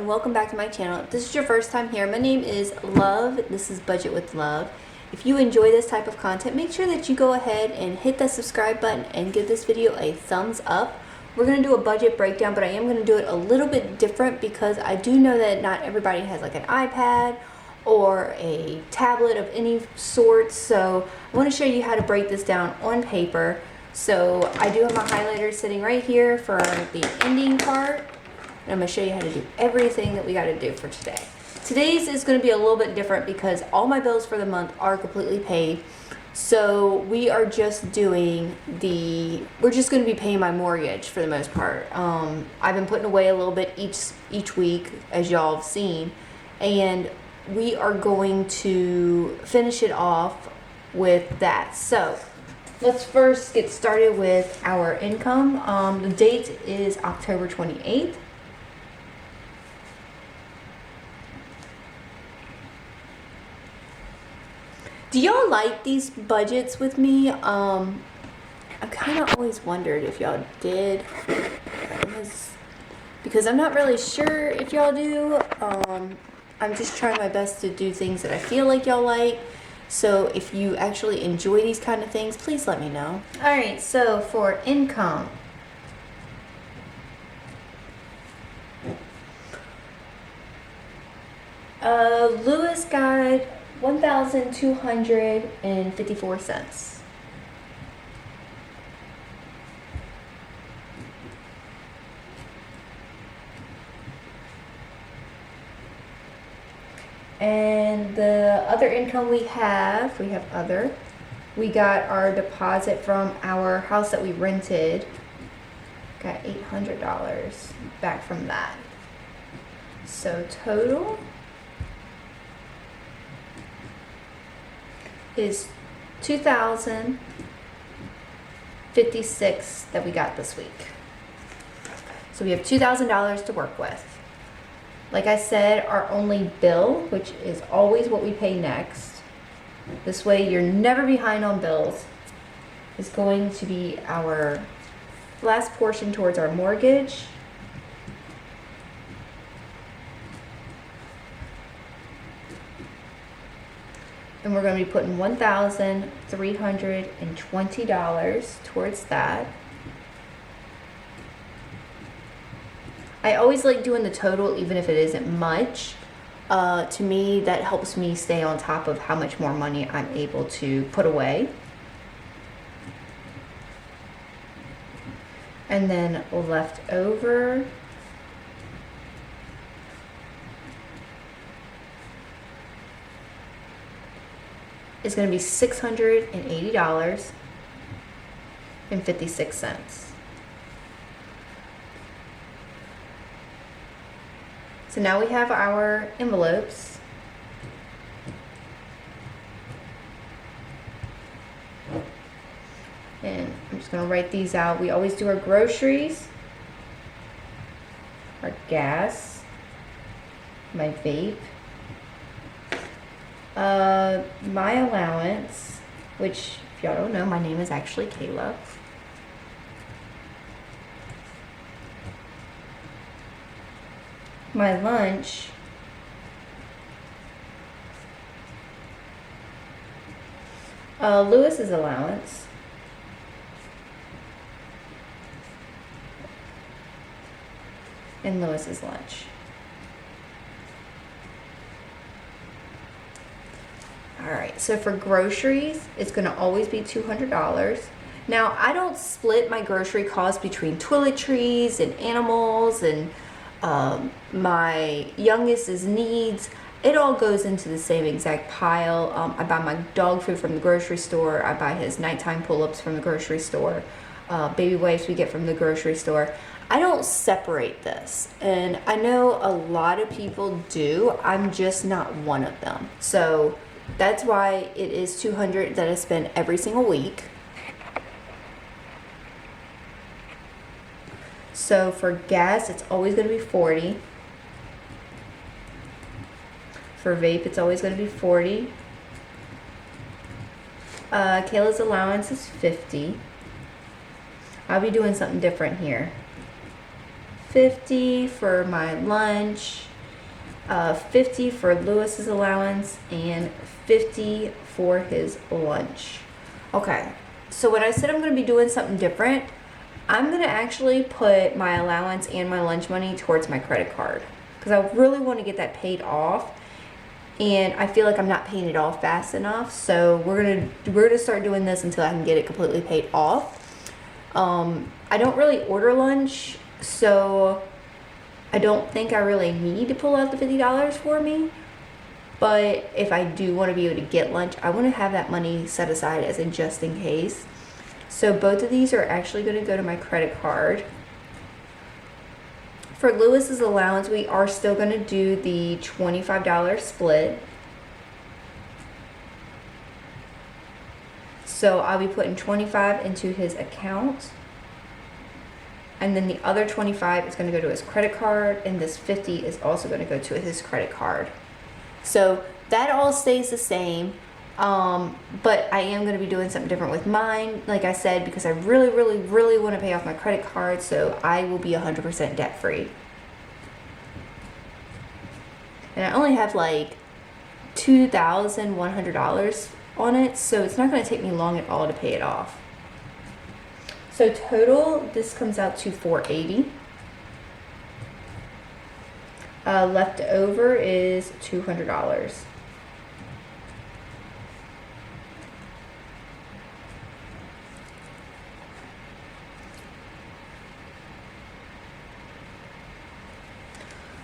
and welcome back to my channel. If this is your first time here, my name is Love. This is Budget with Love. If you enjoy this type of content, make sure that you go ahead and hit that subscribe button and give this video a thumbs up. We're going to do a budget breakdown, but I am going to do it a little bit different because I do know that not everybody has like an iPad or a tablet of any sort. So I want to show you how to break this down on paper. So I do have my highlighter sitting right here for the ending part. And I'm going to show you how to do everything that we got to do for today. Today's is going to be a little bit different because all my bills for the month are completely paid. So we are just doing we're just going to be paying my mortgage for the most part. I've been putting away a little bit each week, as y'all have seen. And we are going to finish it off with that. So let's first get started with our income. The date is October 28th. Do y'all like these budgets with me? I've kind of always wondered if y'all did, because I'm not really sure if y'all do. I'm just trying my best to do things that I feel like y'all like. So if you actually enjoy these kind of things, please let me know. Alright, so for income. Lewis got $1,254. And the other income we have other. We got our deposit from our house that we rented. Got $800 back from that. So total is $2,056 that we got this week. So we have $2,000 to work with. Like I said, our only bill, which is always what we pay next, this way you're never behind on bills, is going to be our last portion towards our mortgage. And we're going to be putting $1,320 towards that. I always like doing the total even if it isn't much. To me, that helps me stay on top of how much more money I'm able to put away. And then left over, is going to be $680.56. So now we have our envelopes. And I'm just going to write these out. We always do our groceries, our gas, my vape, my allowance, which if y'all don't know, my name is actually Kayla. My lunch, Lewis's allowance, and Lewis's lunch. Alright, so for groceries, it's going to always be $200. Now, I don't split my grocery costs between toiletries and animals and my youngest's needs. It all goes into the same exact pile. I buy my dog food from the grocery store. I buy his nighttime pull-ups from the grocery store. Baby wipes we get from the grocery store. I don't separate this, and I know a lot of people do. I'm just not one of them. So that's why it is $200 that I spend every single week. So for gas, it's always going to be $40. For vape, it's always going to be $40. Kayla's allowance is $50. I'll be doing something different here. $50 for my lunch. 50 for Lewis's allowance, and 50 for his lunch. Okay, so when I said I'm going to be doing something different, I'm going to actually put my allowance and my lunch money towards my credit card because I really want to get that paid off, and I feel like I'm not paying it off fast enough. So we're gonna start doing this until I can get it completely paid off. I don't really order lunch, so I don't think I really need to pull out the $50 for me. But if I do want to be able to get lunch, I want to have that money set aside as a just in case. So both of these are actually going to go to my credit card. For Lewis's allowance, we are still going to do the $25 split. So I'll be putting 25 into his account. And then the other 25 is going to go to his credit card, and this 50 is also going to go to his credit card. So that all stays the same, but I am going to be doing something different with mine, like I said, because I really, really, really want to pay off my credit card, so I will be 100% debt free. And I only have like $2,100 on it, so it's not going to take me long at all to pay it off. So total, this comes out to $480. Left over is $200.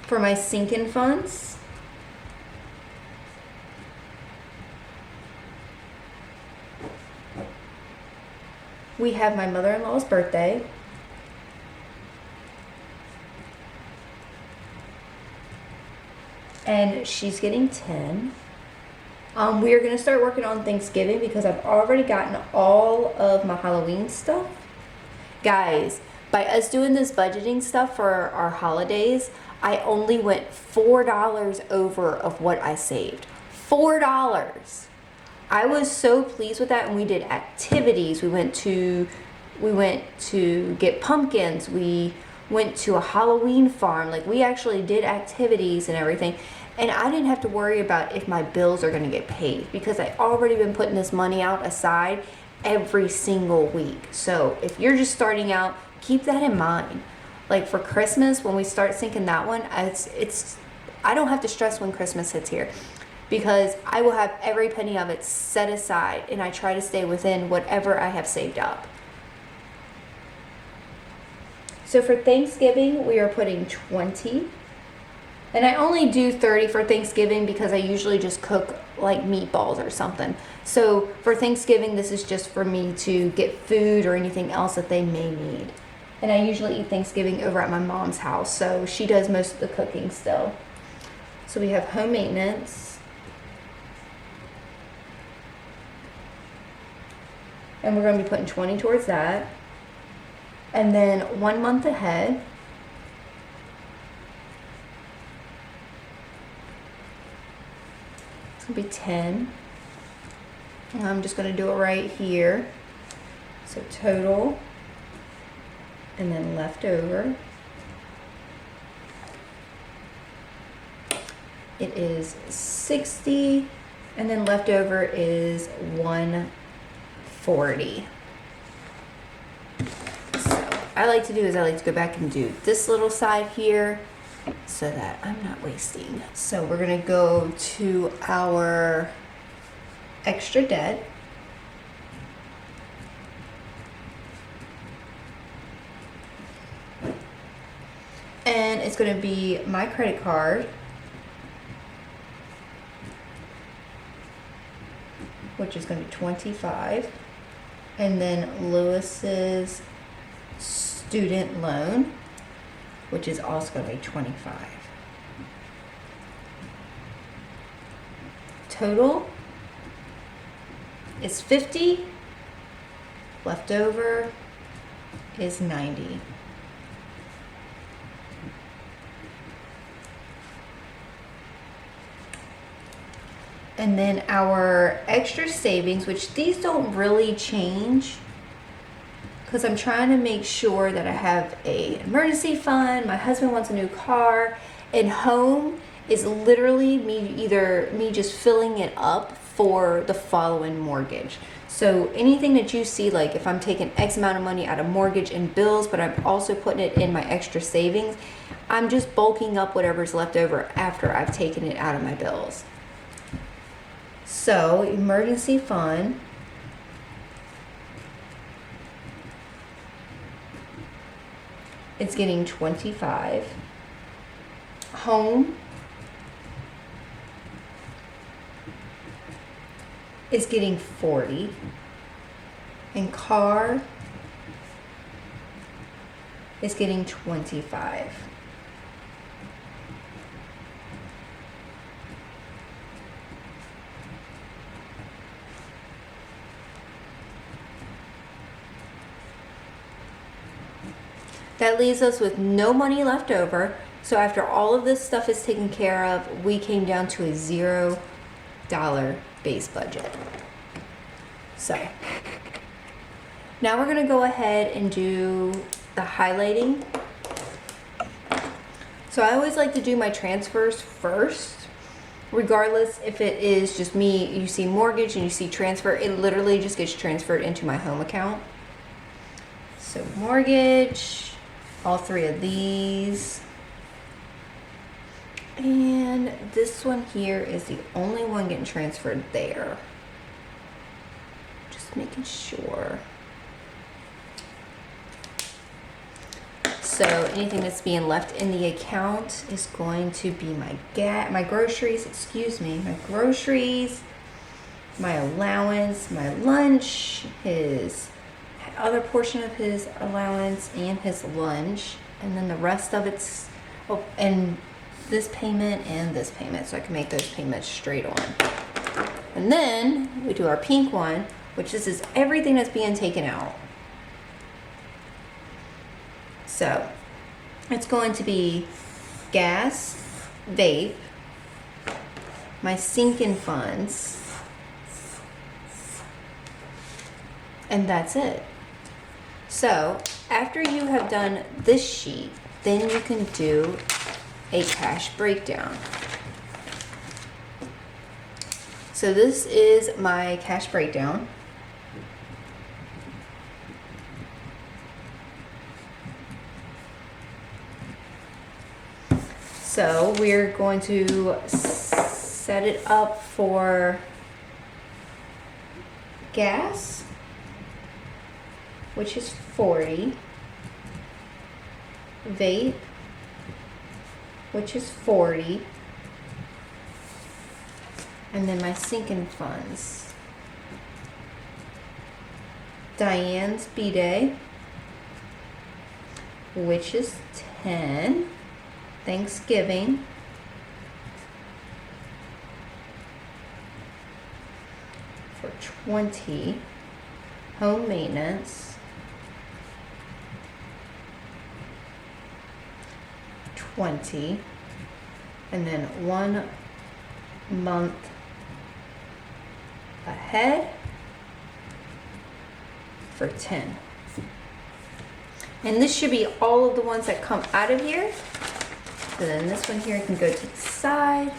For my sinking funds, we have my mother-in-law's birthday. And she's getting 10. We are going to start working on Thanksgiving because I've already gotten all of my Halloween stuff. Guys, by us doing this budgeting stuff for our holidays, I only went $4 over of what I saved. $4. I was so pleased with that, and we did activities. We went to get pumpkins. We went to a Halloween farm. Like, we actually did activities and everything. And I didn't have to worry about if my bills are going to get paid because I already been putting this money out aside every single week. So if you're just starting out, keep that in mind. Like for Christmas, when we start syncing that one, I don't have to stress when Christmas hits here because I will have every penny of it set aside, and I try to stay within whatever I have saved up. So for Thanksgiving, we are putting 20. And I only do 30 for Thanksgiving because I usually just cook like meatballs or something. So for Thanksgiving, this is just for me to get food or anything else that they may need. And I usually eat Thanksgiving over at my mom's house, so she does most of the cooking still. So we have home maintenance. And we're going to be putting 20 towards that. And then 1 month ahead, it's going to be 10. And I'm just going to do it right here. So total, and then leftover. It is 60, and then leftover is 140. So I like to do is I like to go back and do this little side here so that I'm not wasting. So we're gonna go to our extra debt. And it's gonna be my credit card, which is going to be 25, and then Lewis's student loan, which is also going to be 25. Total is 50, leftover is 90. And then our extra savings, which these don't really change because I'm trying to make sure that I have an emergency fund. My husband wants a new car, and home is literally me just filling it up for the following mortgage. So anything that you see, like if I'm taking X amount of money out of mortgage and bills, but I'm also putting it in my extra savings, I'm just bulking up whatever's left over after I've taken it out of my bills. So emergency fund, it's getting 25. Home is getting 40. And car is getting 25. That leaves us with no money left over. So after all of this stuff is taken care of, we came down to a $0 base budget. So now we're gonna go ahead and do the highlighting. So I always like to do my transfers first, regardless if it is just me, you see mortgage and you see transfer, it literally just gets transferred into my home account. So mortgage, all three of these. And this one here is the only one getting transferred there. Just making sure. So anything that's being left in the account is going to be my groceries, my groceries, my allowance, my lunch, his other portion of his allowance and his lunch, and then the rest of it's, oh, and this payment and this payment, so I can make those payments straight on. And then we do our pink one, which this is everything that's being taken out. So it's going to be gas, vape, my sinking funds, and that's it. So after you have done this sheet, then you can do a cash breakdown. So this is my cash breakdown. So we're going to set it up for gas, which is 40, vape, which is 40, and then my sinking funds. Diane's B-Day, which is 10, Thanksgiving, for 20, home maintenance, 20, and then 1 month ahead for 10. And this should be all of the ones that come out of here. So then this one here can go to the side.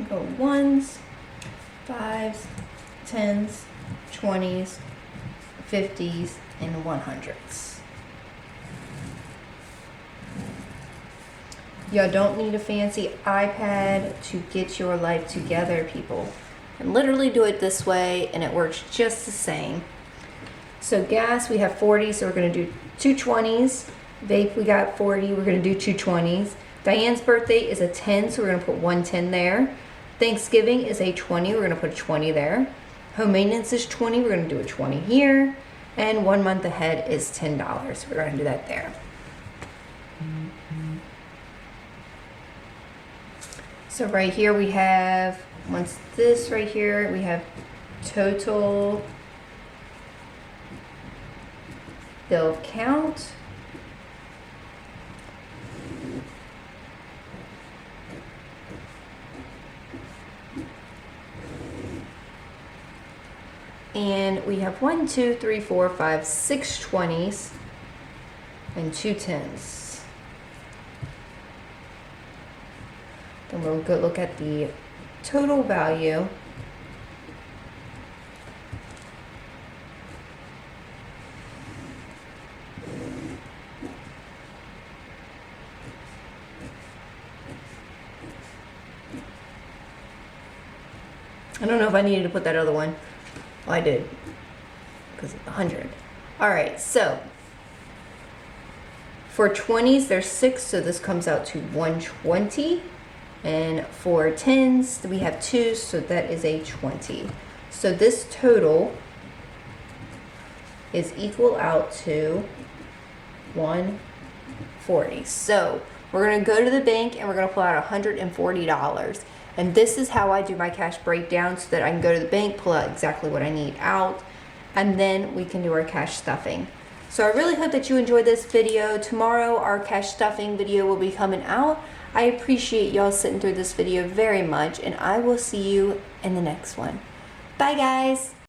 Go 1s, 5s, 10s, 20s, 50s, and 100s. Y'all don't need a fancy iPad to get your life together, people. And literally do it this way and it works just the same. So gas, we have 40, so we're gonna do 2 20s. Vape, we got 40, we're gonna do 2 20s. Diane's birthday is a 10, so we're gonna put 1 10 there. Thanksgiving is a 20, we're gonna put a 20 there. Home maintenance is 20, we're gonna do a 20 here. And 1 month ahead is $10, we're gonna do that there. So right here we have, once this right here, we have total bill count. And we have 1, 2, 3, 4, 5, 6 20s and 2 10s. Then we'll go look at the total value. I don't know if I needed to put that other one. Well, I did, because it's 100. All right, so for 20s, there's 6, so this comes out to 120. And for 10s, we have 2, so that is a 20. So this total is equal out to 140. So we're gonna go to the bank and we're gonna pull out $140. And this is how I do my cash breakdown, so that I can go to the bank, pull out exactly what I need out, and then we can do our cash stuffing. So I really hope that you enjoyed this video. Tomorrow our cash stuffing video will be coming out. I appreciate y'all sitting through this video very much, and I will see you in the next one. Bye guys!